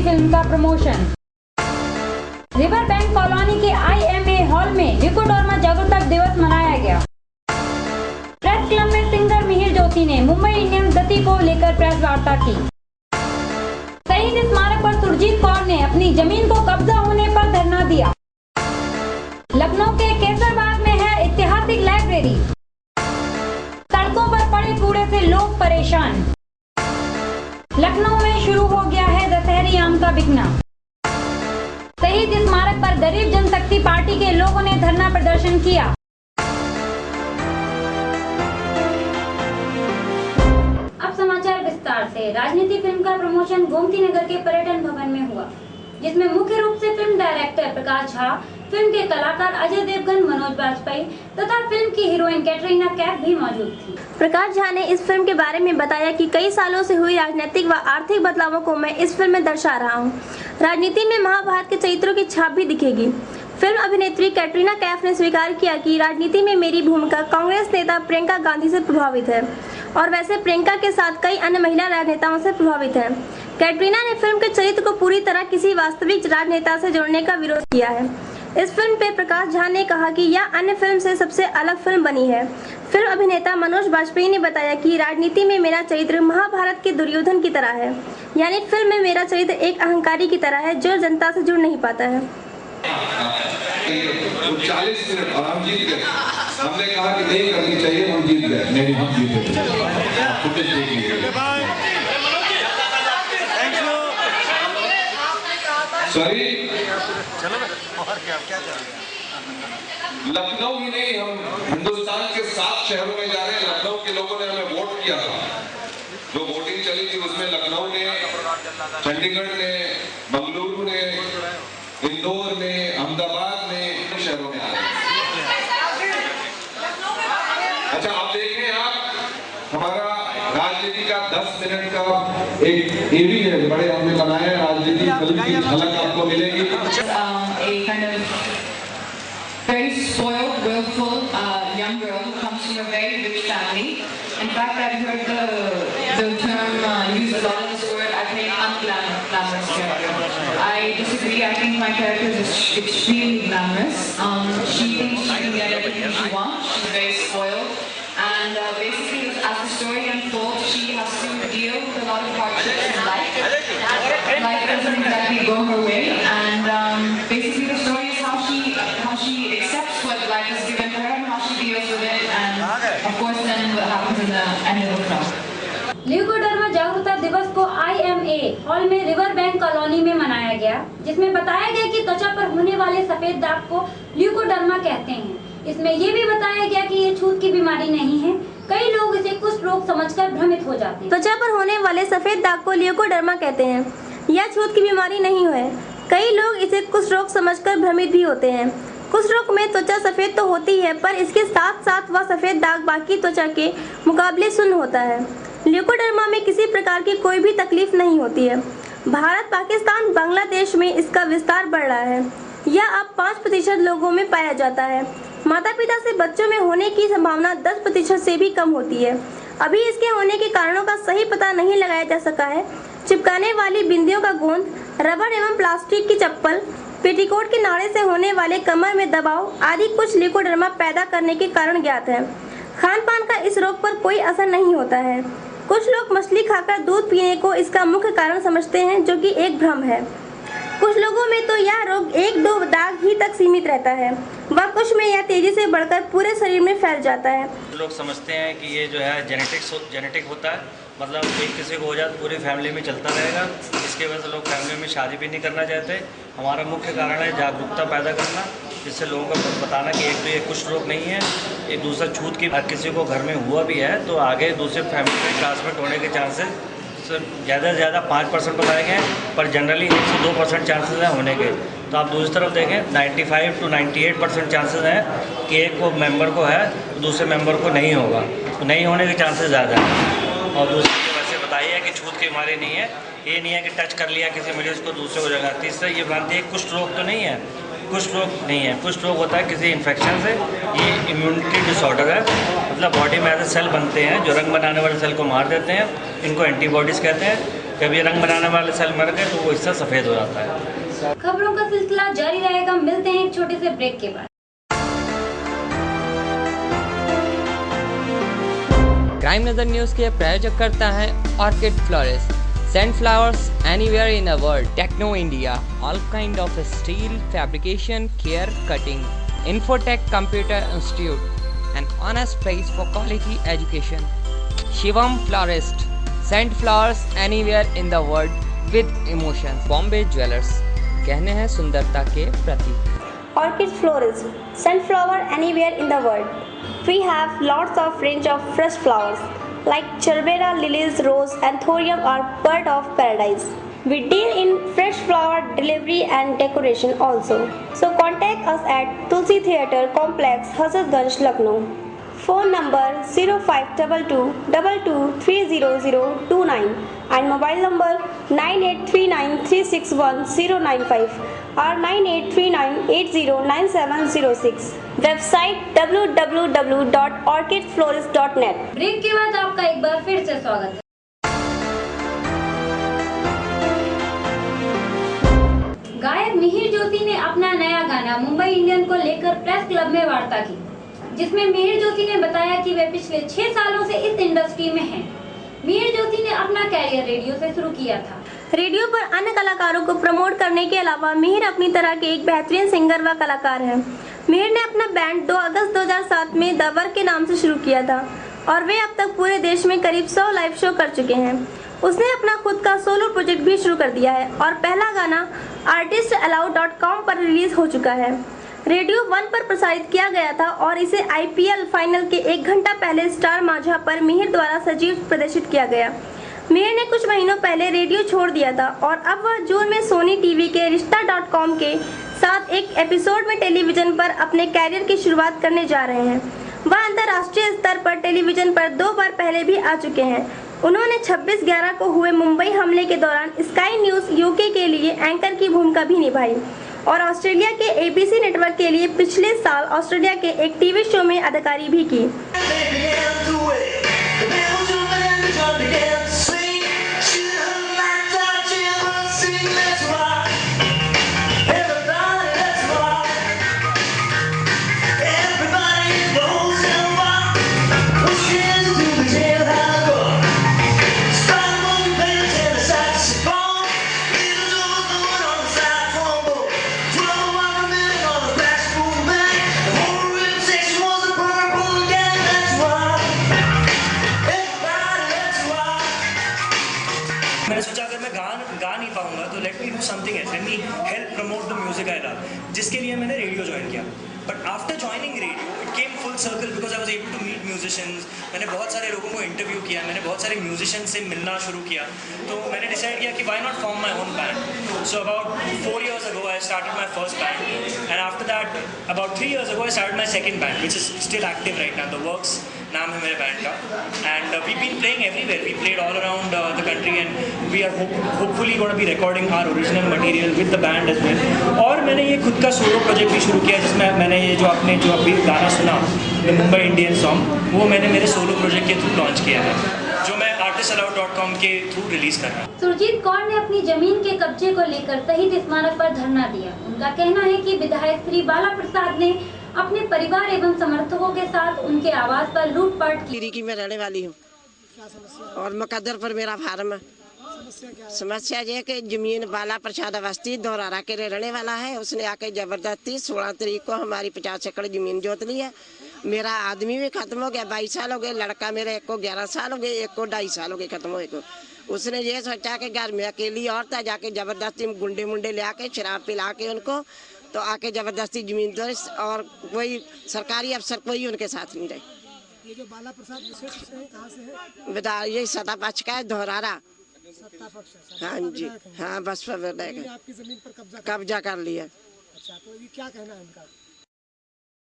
Film का promotion. River bank colony के IMA hall में ल्यूकोडर्मा जागरूकता दिवस मनाया गया। प्रेस क्लब में सिंगर मिहिर जोशी ने मुंबई इंडियंस गति को लेकर प्रेस वार्ता की। शहीद स्मारक पर सुरजीत कौर ने अपनी जमीन को कब्जा होने पर धरना दिया। लखनऊ के केसरबाग में है ऐतिहासिक लाइब्रेरी। सड़कों पर पड़े कूड़े से लोग परेशान। लखनऊ में शुरू हो गया है दशहरी आम का बिकना। शहीद स्मारक पर गरीब जनशक्ति पार्टी के लोगों ने धरना प्रदर्शन किया। अब समाचार विस्तार से। राजनीति फिल्म का प्रमोशन गोमती नगर के पर्यटन भवन में हुआ, जिसमें मुख्य रूप से film director Prakash Jha, film के कलाकार अजय देवगन, मनोज बाजपेयी तथा फिल्म की हीरोइन कैटरीना कैफ भी मौजूद थी। प्रकाश झा ने इस फिल्म के बारे में बताया कि कई सालों से हुई राजनीतिक व आर्थिक बदलावों को मैं इस फिल्म में दर्शा रहा हूं। राजनीति में महाभारत के चरित्रों की छाप भी दिखेगी। फिल्म अभिनेत्री कैटरीना कैफ ने स्वीकार किया कि राजनीति में मेरी भूमिका कांग्रेस नेता प्रियंका गांधी से प्रभावित है और वैसे प्रियंका के साथ कई अन्य महिला राजनेताओं से प्रभावित है। कैटरीना ने फिल्म के चरित्र को पूरी तरह किसी वास्तविक राजनेता से जोड़ने का विरोध किया है। इस फिल्म पे प्रकाश झा ने कहा कि यह अन्य फिल्म से सबसे अलग फिल्म बनी है। फिल्म अभिनेता मनोज बाजपेयी ने बताया कि राजनीति में मेरा चरित्र महाभारत के दुर्योधन की तरह है, यानी फिल्म में मेरा चरित्र एक अहंकारी की तरह है जो जनता से जुड़ नहीं पाता है। 40 मिनट और हम जीत गए। हमने कहा कि नहीं करनी चाहिए, हम जीत गए। नहीं, हम जीत गए। सॉरी, लखनऊ ही नहीं, हम हिंदुस्तान के 7 शहरों में जा रहे हैं। लखनऊ के लोगों ने हमें वोट किया था। जो वोटिंग चली थी उसमें लखनऊ ने, चंडीगढ़ ने, बंगलुरु ने, इंदौर ने, अहमदाबाद ने, शहरों में आ रहे हैं। अच्छा, आप देखें, आप हमारा राजनीति का 10 मिनट का एक एवी है, बड़े हमने बनाया है। राजनीति फिल्म की झलक आपको मिलेगी। A kind of very spoiled, willful young girl who comes from a very rich family. In fact, I've heard the term used a lot in this word. I play an unglamorous character. I disagree. I think my character is extremely glamorous. She thinks she can get everything she wants. She's very spoiled. And basically, as the story unfolds, she has to deal with a lot of hardships in life. Life doesn't exactly go her way, and basically the story is how she accepts what life has given her and how she deals with it, and of course then what happens in the end of the film. Leucoderma जागरूकता दिवस को IMA hall में river bank colony में मनाया गया, जिसमें बताया गया कि त्वचा पर होने वाले सफेद दाग को ल्यूकोडर्मा कहते हैं। इसमें ये भी बताया गया कि ये छूत की बीमारी नहीं है। कई लोग इसे कुष्ठ रोग समझकर भ्रमित हो जाते हैं। त्वचा पर होने वाले सफेद दाग को ल्यूकोडर्मा कहते हैं। यह छूत की बीमारी नहीं है। कई लोग इसे कुष्ठ रोग समझकर भ्रमित भी होते हैं। कुष्ठ रोग में त्वचा सफेद तो होती है, पर इसके साथ साथ वह सफेद दाग बाकी त्वचा के मुकाबले शून्य होता है। ल्यूकोडर्मा में किसी प्रकार की कोई भी तकलीफ नहीं होती है। भारत, पाकिस्तान, बांग्लादेश में इसका विस्तार बढ़ रहा है। यह अब 5% लोगों में पाया जाता है। माता पिता से बच्चों में होने की संभावना 10% से भी कम होती है। अभी इसके होने के कारणों का सही पता नहीं लगाया जा सका है। चिपकाने वाली बिंदियों का गोंद, रबड़ एवं प्लास्टिक की चप्पल, पेटीकोट के नाड़े से होने वाले कमर में दबाव आदि कुछ ल्यूकोडर्मा पैदा करने के कारण ज्ञात है। खान पान का इस रोग पर कोई असर नहीं होता है। कुछ लोग मछली खाकर दूध पीने को इसका मुख्य कारण समझते हैं, जो कि एक भ्रम है। कुछ लोगों में तो यह रोग 1-2 दाग ही तक सीमित रहता है, व कुछ में यह तेजी से बढ़कर पूरे शरीर में फैल जाता है। लोग समझते हैं कि ये जो है जेनेटिक होता है, मतलब एक किसी को हो जाए तो पूरी फैमिली में चलता रहेगा। इसके वजह से लोग फैमिली में शादी भी नहीं करना चाहते। हमारा मुख्य कारण है जागरूकता पैदा करना, जिससे लोगों को बताना कि एक तो ये कुछ रोग नहीं है, एक दूसरा छूत की किसी को घर में हुआ भी है तो आगे दूसरे फैमिली में ट्रांसमिट होने के चांसेस ज़्यादा से ज़्यादा 5% बताए गए, पर जनरली 1 से 2% चांसेस हैं होने के। तो आप दूसरी तरफ देखें 95 to 98% चांसेस हैं कि एक को मेंबर को है तो दूसरे मेंबर को नहीं होगा, तो नहीं होने के चांसेस ज़्यादा हैं। और दूसरी वैसे बताइए कि छूत की बीमारी नहीं है, ये नहीं है कि टच कर लिया किसी मरीज़ को दूसरे को जगह। तीसरा ये भ्रांति है कुष्ठ रोग तो नहीं है, कुष्ठ रोग नहीं है। कुष्ठ रोग होता है किसी इन्फेक्शन से, ये इम्यूनिटी डिसऑर्डर है, मतलब बॉडी में ऐसे सेल बनते हैं जो रंग बनाने वाले सेल को मार देते हैं, इनको एंटीबॉडीज़ कहते हैं। कभी रंग बनाने वाले सेल मर गए तो वो हिस्सा सफ़ेद हो जाता है। खबरों का सिलसिला जारी रहेगा, मिलते हैं एक छोटे से ब्रेक के बाद। क्राइम नजर न्यूज के प्रायोजक करता है orchid florist, send flowers anywhere in the world, techno India, all kind of steel fabrication, care cutting, infotech computer institute, an honest place for quality education, Shivam florist, send flowers anywhere in the world with emotions, Bombay jewellers, कहने हैं सुंदरता के प्रतीक। Orchid florist, send flower anywhere in the world. We have lots of range of fresh flowers like Cherbera, lilies, rose, and thorium are bird of paradise. We deal in fresh flower delivery and decoration also. So contact us at Tulsi Theatre Complex, Hazratganj, Lucknow. Phone number 0522223029 and mobile number 9839361095 or 9839809706. Website www.orchidflorist.net. Break के बाद आपका एक बार फिर से स्वागत है। गायक मिहिर ज्योति ने अपना नया गाना मुंबई इंडियन को लेकर प्रेस क्लब में वार्ता की, जिसमें मिहिर ज्योति ने बताया कि वे पिछले 6 सालों से इस इंडस्ट्री में हैं। मिहिर ज्योति ने अपना कैरियर रेडियो से शुरू किया था। रेडियो पर अन्य कलाकारों को प्रमोट करने के अलावा मिहिर अपनी तरह के एक बेहतरीन सिंगर व कलाकार हैं। मिहिर ने अपना बैंड 2 अगस्त 2007 में द वर्क के नाम से शुरू किया था और वे अब तक पूरे देश में करीब 100 लाइव शो कर चुके हैं। उसने अपना खुद का सोलो प्रोजेक्ट भी शुरू कर दिया है और पहला गाना artistallow.com पर रिलीज हो चुका है। रेडियो 1 पर प्रसारित किया गया था और इसे IPL फाइनल के 1 घंटा पहले स्टार माझा पर मिहिर द्वारा सजीव प्रदर्शित किया गया। मिहिर ने कुछ महीनों पहले रेडियो छोड़ दिया था और अब वह जून में सोनी टीवी के रिश्ता.com के साथ एक एपिसोड में टेलीविजन पर अपने कैरियर की शुरुआत करने जा रहे हैं। वह अंतर्राष्ट्रीय स्तर पर टेलीविजन पर 2 बार पहले भी आ चुके हैं। उन्होंने 26/11 को हुए मुंबई हमले के दौरान स्काई न्यूज़ UK के लिए एंकर की भूमिका भी निभाई और ऑस्ट्रेलिया के ABC नेटवर्क के लिए पिछले साल ऑस्ट्रेलिया के एक टीवी शो में अदाकारी भी की। मैंने सोचा अगर मैं गा नहीं पाऊंगा तो let me do something else, let me help promote the music I love, जिसके लिए मैंने रेडियो ज्वाइन किया। But after joining radio it came full circle because I was able to meet musicians. मैंने बहुत सारे लोगों को इंटरव्यू किया, मैंने बहुत सारे म्यूजिशियंस से मिलना शुरू किया, तो मैंने डिसाइड किया कि why not form my own band. So about 4 years ago I started my first band and after that about 3 years ago I started my second band which is still active right now, The Works नाम है मेरे band का। And we been playing everywhere, we played all around the country and we are hopefully gonna be recording our original material with the band as well. और मैंने ये खुद का solo project भी शुरू किया जिसमें मैंने ये जो आपने जो अभी गाना सुना द मुंबई इंडियन सॉन्ग, वो मैंने मेरे सोलो प्रोजेक्ट के थ्रू लॉन्च किया है जो मैं artistallow.com के थ्रू रिलीज कर रहा हूँ। सुरजीत कौर ने अपनी जमीन के कब्जे को लेकर शहीद स्मारक पर धरना दिया। उनका कहना है कि विधायक श्री बाला प्रसाद ने अपने परिवार एवं समर्थकों के साथ उनके आवास पर लूटपाट की मैं रहने वाली हूँ और मुकद्दर पर मेरा फार्म है। समस्या ये कि जमीन बाला प्रसाद अवस्थी दोरारा के रहने वाला है। उसने आके जबरदस्ती 16 तारीख को हमारी 50 एकड़ जमीन जोत ली है। मेरा आदमी भी खत्म हो गया, 22 साल हो गए। लड़का मेरे एक को 11 साल हो गए, एक को 2.5 साल हो गए खत्म हुए को। उसने ये सोचा कि घर में अकेली औरत है, जाके जबरदस्ती गुंडे मुंडे ले आके शराब पिला के उनको तो आके जबरदस्ती जमीन दो और कोई सरकारी अफसर कोई उनके साथ नहीं रहे। ये जो बाला प्रसाद विशेष कहाँ से है? बता ये सत्ता पक्ष का है दोहरारा। हाँ जी, हाँ बस पर आपकी जमीन पर कब्जा कर लिया। अच्छा, तो ये क्या कहना है इनका?